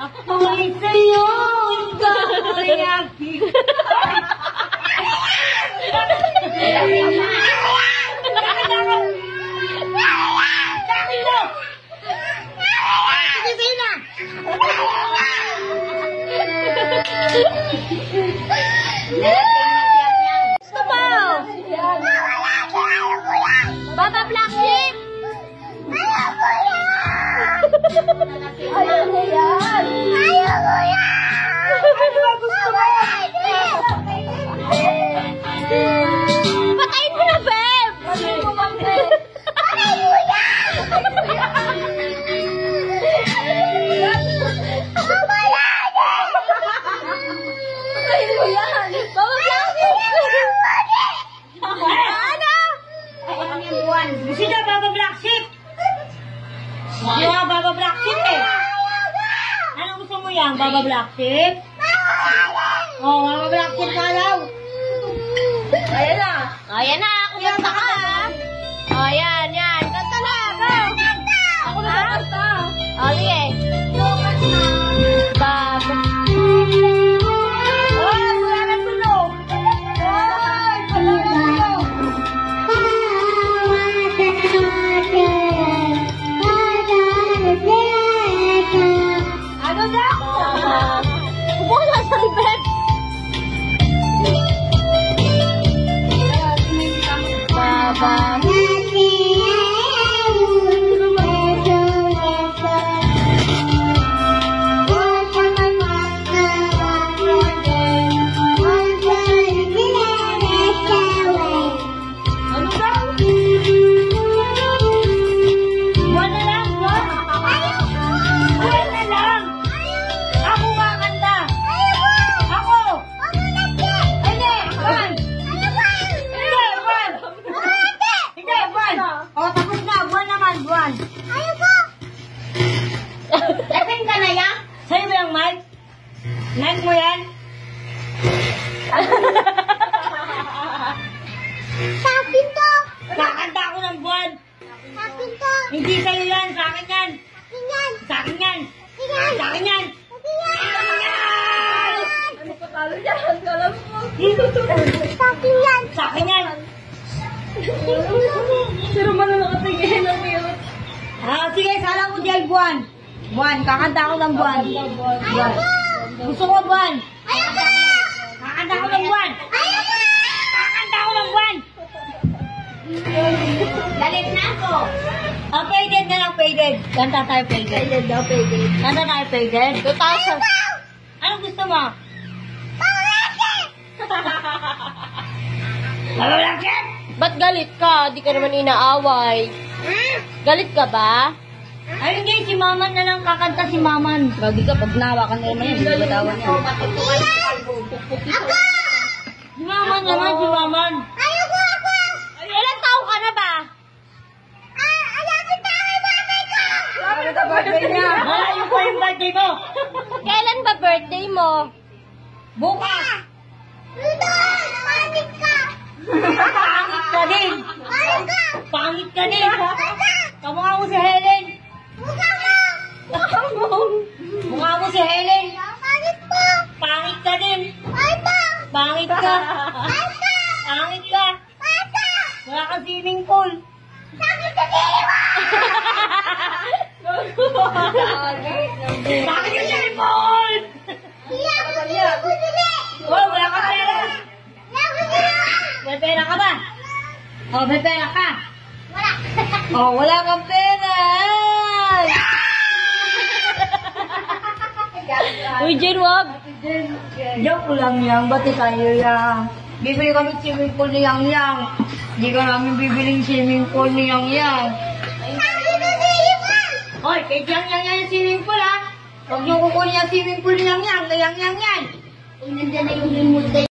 Ako'y sa'yo, ikaw ay aking. Sabaw! Baba Black Sheep! Ayaw ko yan! Ayaw mo yan! Ayaw ko yan! Ano ba gusto mo? Patayin mo na, Beb! Patayin mo ba, Beb? Patayin mo yan! Patayin mo yan! Baba Black Sheep! Ano? Gusto niya Baba Black Sheep? Gusto niya Baba Black Sheep eh. Anong gusto mo yan? Baba Black Sheep? Oh, Baba Black Sheep na daw. Ayan na. Ayan na. Kumanta ka. O, yan, yan. Kanta na. Go. Ako na kanta. O, sige. Baba. Oh, wala na sunog. Ay, wala na sunog. Ano daw? Upo na sa bed. Baba. Ano daw? Buwan na lang, buwan. Buwan na lang. Ako nga kanta. Ako. Hindi, buwan. Hindi, buwan. Hindi, buwan. O, tapos na. Buwan naman, buwan. Lasing ka na yan? Sa'yo ba yung mic? Mic mo yan? Sakin to! Kakanta ako ng buwan. Sakin to! Hindi sa'yo yan, sa akin yan. Sakin yan! Sa akin yan. Yan! Sa akin yan. Sakin yan! Ano pa talo dyan? Alam mo. Sakin yan! Sa akin yan. Pero man na nakatingin ang cute. Ah, sige, sala ko dyan, buwan. Buwan, kakanta ako ng buwan. Buwan. Gusto ko buwan. Ayaw ko! Kakanta ako ng buwan. Ayaw ko! Kakanta ako ng buwan. Galit na ako! Ah, faded na lang, faded. Kanta tayo, faded. Faded daw, faded. Kanta tayo, faded. 2,000. Anong gusto mo? Malalakit! Ba't galit ka? Di ka naman inaaway. Galit ka ba? Ay, hindi, si Maman na lang kakanta si Maman. Gagi ka, pag nawa ka na naman yan, hindi batawan yan. Si Maman naman, si Maman. Ayaw ko ako! Ilan taong ka na ba? Ayaw ko tayo nanay ko! Ano ka birthday niya? Malayo pa yung birthday mo. Kailan ba birthday mo? Bukas. Dito! Pangit ka! Pangit ka din. Pangit ka! Pangit ka din. Kamukha mo si Helen. Mukha mo! Mukha mo si Helen. Pangit mo! Pangit ka din. Pangit mo! Pangit ka. Pangit ka! Pangit ka. Pangit ka! Wala kang swimming pool. Sakit sa diwa! Bakit yung swimming pool? Hindi ako sinubudili! Oh, wala ka pera. Hindi ako sinubudili! May pera ka ba? Oh, may pera ka. Wala! Oh, wala kang pera. Uy, Jen, wag. Joke lang yan. Ba't tayo yan? Bibili kami swimming pool ni Yang Yang. Hindi ka namin bibiling swimming pool ni Yang Yang. Ang sinubudili mo! Hoy, kay Yang Yang yan yung swimming pool ha. Huwag niyo kukunin yung swimming pool ni Yang Yang. Kay Yang Yang yan. Nandiyan na yung remote